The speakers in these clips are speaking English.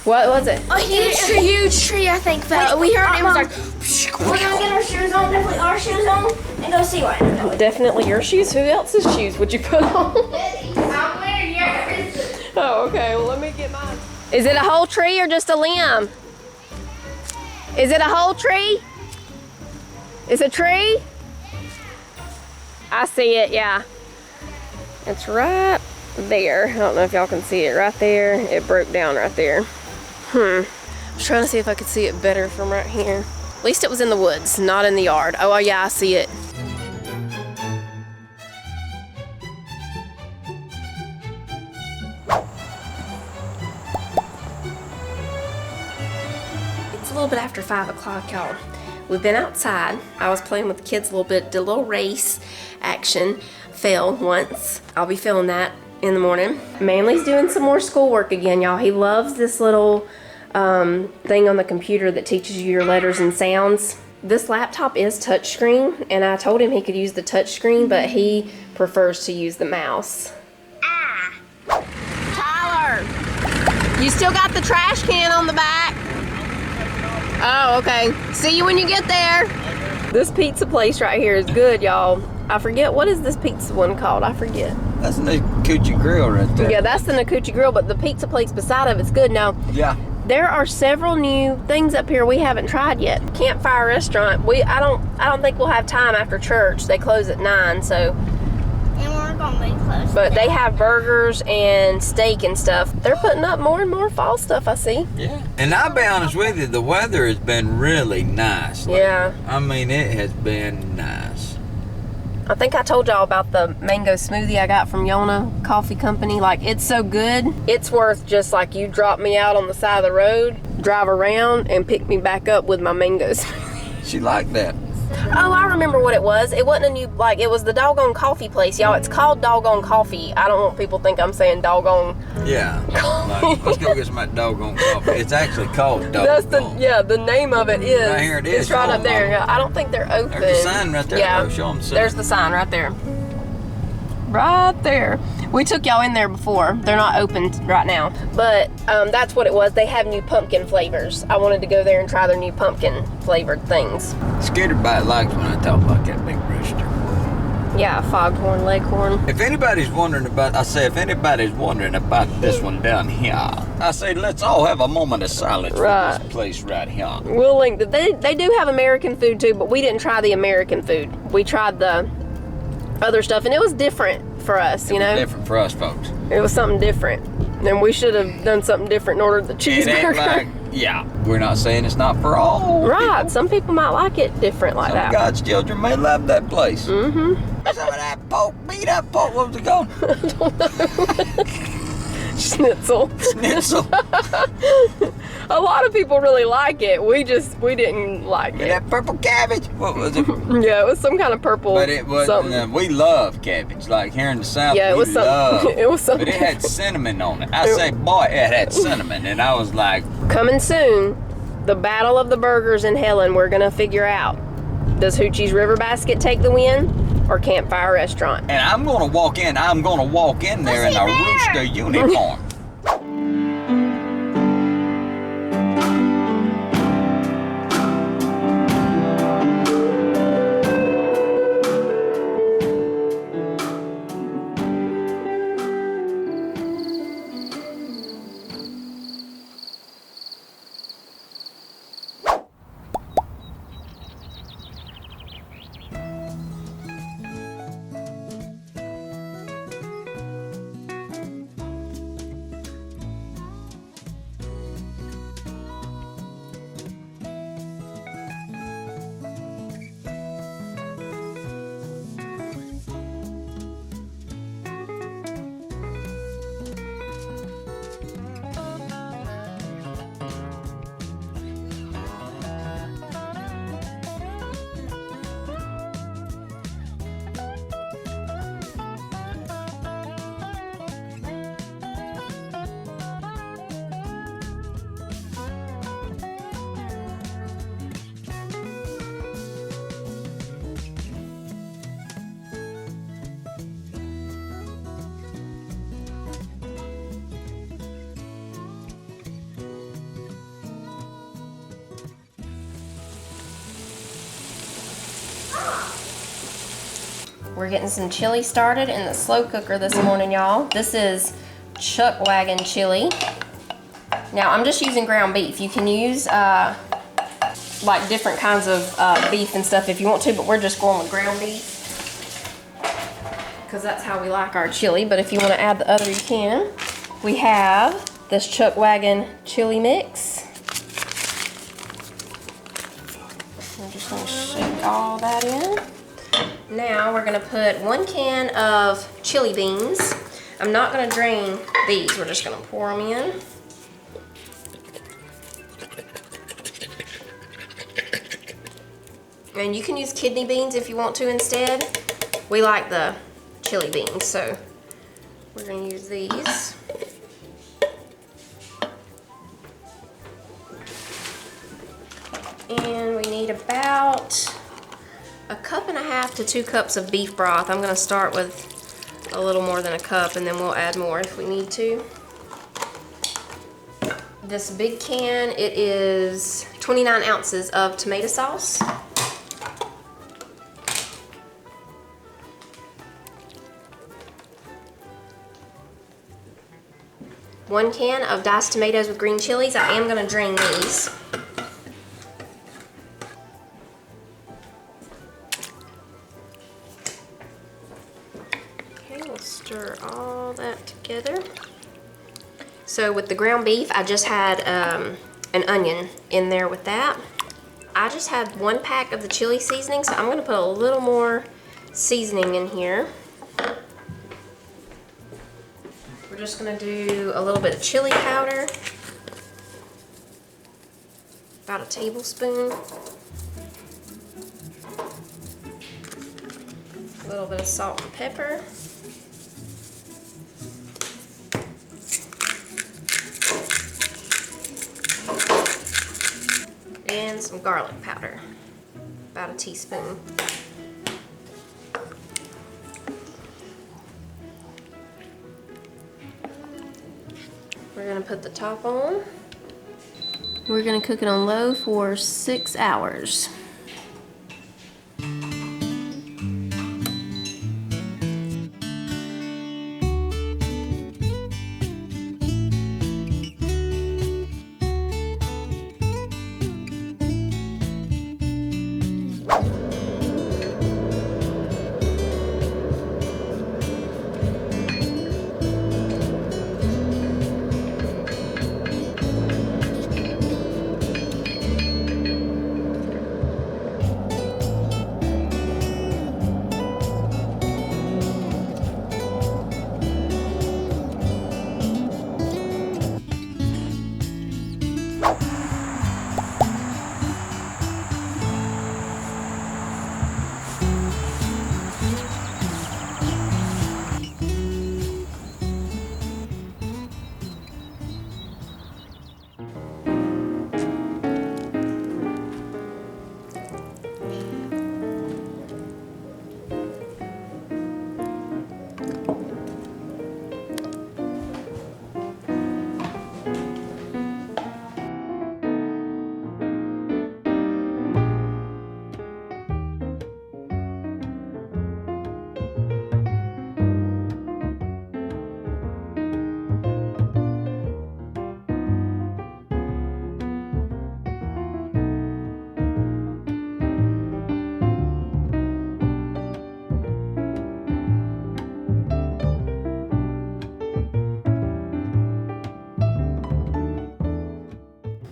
What was it? A huge tree, I think, fell. We heard it was like, we're gonna get our shoes on, definitely our shoes on, and go see what. Definitely your shoes. Who else's shoes would you put on? I'm wearing yours. Oh, okay. Well, let me get mine. Is it a whole tree or just a limb? Is it a whole tree? It's a tree? I see it, yeah. It's right there. I don't know if y'all can see it right there. It broke down right there. I was trying to see if I could see it better from right here. At least it was in the woods, not in the yard. Oh, yeah, I see it. It's a little bit after 5 o'clock, y'all. We've been outside. I was playing with the kids a little bit, did a little race action. Fell once. I'll be filming that in the morning. Manly's doing some more schoolwork again, y'all. He loves this little thing on the computer that teaches you your letters and sounds. This laptop is touchscreen, and I told him he could use the touchscreen, but he prefers to use the mouse. Tyler, you still got the trash can on the back? Oh, okay. See you when you get there. This pizza place right here is good, y'all. I forget, what is this pizza one called? I forget. That's the Coochie Grill right there. Yeah, that's the Coochie Grill, but the pizza place beside of it's good. Now, yeah, there are several new things up here we haven't tried yet. Campfire Restaurant. I don't think we'll have time after church. They close at 9, so. And we're gonna be close. But they have burgers and steak and stuff. They're putting up more and more fall stuff, I see. Yeah. And I'll be honest with you, the weather has been really nice lately. Yeah. I mean, it has been nice. I think I told y'all about the mango smoothie I got from Yona Coffee Company. Like, it's so good. It's worth just like you drop me out on the side of the road, drive around, and pick me back up with my mango smoothie. She liked that. Oh, I remember what it was. It wasn't a new, like, it was the Doggone Coffee place, y'all. It's called Doggone Coffee. I don't want people to think I'm saying doggone. Yeah. Like, let's go get some of that doggone coffee. It's actually called doggone. That's the name of it is. Right here it is. It's right up there. Yeah, I don't think they're open. There's the sign right there. Yeah. Bro. Show them the sign. There's the sign right there. Right there. We took y'all in there before. They're not open right now. But that's what it was. They have new pumpkin flavors. I wanted to go there and try their new pumpkin flavored things. Skitterbite likes when I talk about that big rooster. Yeah, foghorn, leghorn. If anybody's wondering about, this one down here, I say let's all have a moment of silence for this place right here. We'll link that. They do have American food too, but we didn't try the American food. We tried the other stuff, and it was different for us, you know? Different for us folks. It was something different. And we should have done something different and ordered the cheeseburger. It ain't like, yeah, we're not saying it's not for all right, people. Some people might like it different like that. God's children may love that place. Mm-hmm. Some of that pork, beat up pork, what was it called? I don't know. Schnitzel. Schnitzel. A lot of people really like it. We didn't like it. That purple cabbage. What was it? Yeah, it was some kind of purple. But it was. We love cabbage. Like here in the South, yeah, it was something. It was something. But it had cinnamon on it. I say, boy, it had cinnamon, and I was like, coming soon, the battle of the burgers in Helen. We're gonna figure out. Does Hoochie's River Basket take the win, or Campfire Restaurant? And I'm gonna walk in there in a rooster uniform. We're getting some chili started in the slow cooker this morning, y'all. This is Chuckwagon Chili. Now, I'm just using ground beef. You can use like different kinds of beef and stuff if you want to, but we're just going with ground beef because that's how we like our chili. But if you want to add the other, you can. We have this Chuckwagon Chili mix. I'm just going to shake all that in. Now we're going to put 1 can of chili beans. I'm not going to drain these. We're just going to pour them in. And you can use kidney beans if you want to instead. We like the chili beans, so we're going to use these. And we need about 1.5 cups to 2 cups of beef broth. I'm going to start with a little more than 1 cup, and then we'll add more if we need to. This big can, it is 29 ounces of tomato sauce. 1 can of diced tomatoes with green chilies. I am going to drain these. Okay, we'll stir all that together. So with the ground beef, I just had an onion in there with that. I just had 1 pack of the chili seasoning, so I'm going to put a little more seasoning in here. We're just going to do a little bit of chili powder, about 1 tablespoon, a little bit of salt and pepper, and some garlic powder, about 1 teaspoon. We're going to put the top on. We're going to cook it on low for 6 hours.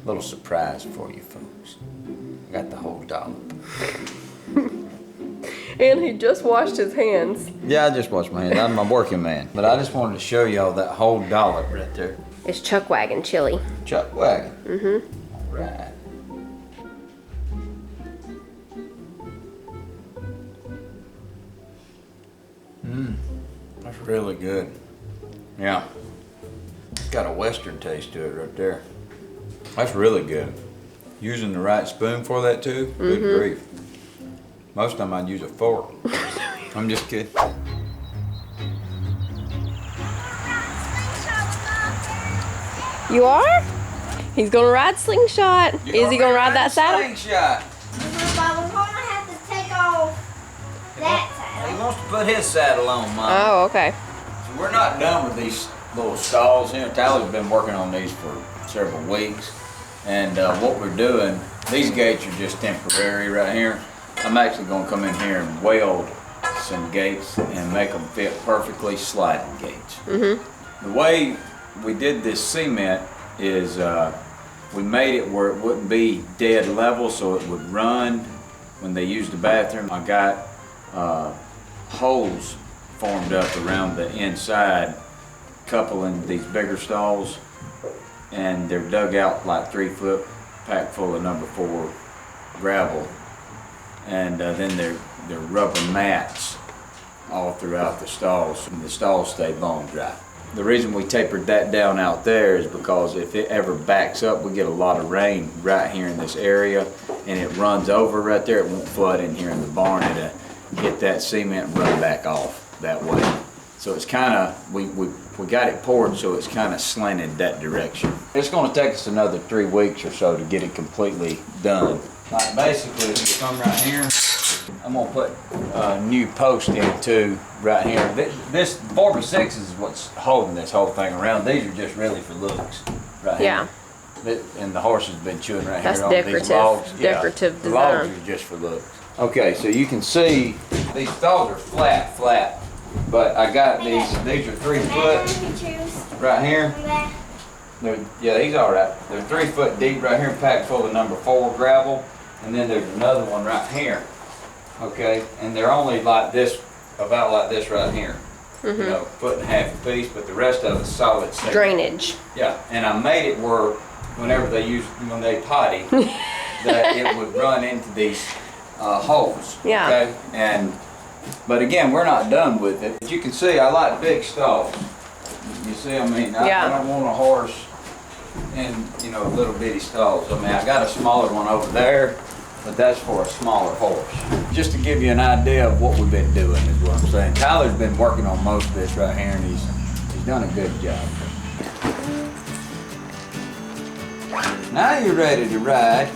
Little surprise for you folks. I got the whole dollop. And he just washed his hands. Yeah, I just washed my hands. I'm a working man. But I just wanted to show y'all that whole dollop right there. It's Chuckwagon Chili. Chuckwagon. Mm-hmm. All right. That's really good. Yeah. It's got a western taste to it right there. That's really good. Using the right spoon for that too, good grief. Most of the time I'd use a fork. I'm just kidding. You are? He's gonna ride slingshot. Is he gonna ride that saddle? Slingshot. But we're gonna have to take off that saddle. he wants to put his saddle on, Mom. Oh, okay. So we're not done with these little stalls here. Tyler's been working on these for several weeks. And what we're doing, these gates are just temporary right here. I'm actually gonna come in here and weld some gates and make them fit perfectly, sliding gates. The way we did this cement is we made it where it wouldn't be dead level, so it would run when they used the bathroom. I got holes formed up around the inside, coupling these bigger stalls, and they're dug out like 3 foot, packed full of number 4 gravel, and then they're rubber mats all throughout the stalls, and the stalls stay bone dry. The reason we tapered that down out there is because if it ever backs up, we get a lot of rain right here in this area, and it runs over right there. It won't flood in here in the barn. It'll get that cement and run back off that way. So it's kind of, we got it poured so it's kind of slanted that direction. It's going to take us another 3 weeks or so to get it completely done. Like basically, if you come right here, I'm going to put a new post in too, right here. This 46 is what's holding this whole thing around. These are just really for looks, right here. And the horse has been chewing right That's here on decorative, these logs. decorative The logs design. are just for looks. Okay, so you can see these stalls are flat, but I got these are 3 foot right here. Yeah, these are right. They're 3 foot deep right here, packed full of number 4 gravel, and then there's another one right here. Okay, and they're only like this, about like this right here. You know, 1.5 foot a piece, but the rest of it's solid cement. Drainage. Yeah, and I made it where whenever when they potty, that it would run into these holes. Yeah. Okay, but again, we're not done with it. As you can see, I like big stalls. You see, I mean, I don't want a horse in, you know, little bitty stalls. I mean, I got a smaller one over there, but that's for a smaller horse. Just to give you an idea of what we've been doing is what I'm saying. Tyler's been working on most of this right here, and he's done a good job. Now you're ready to ride.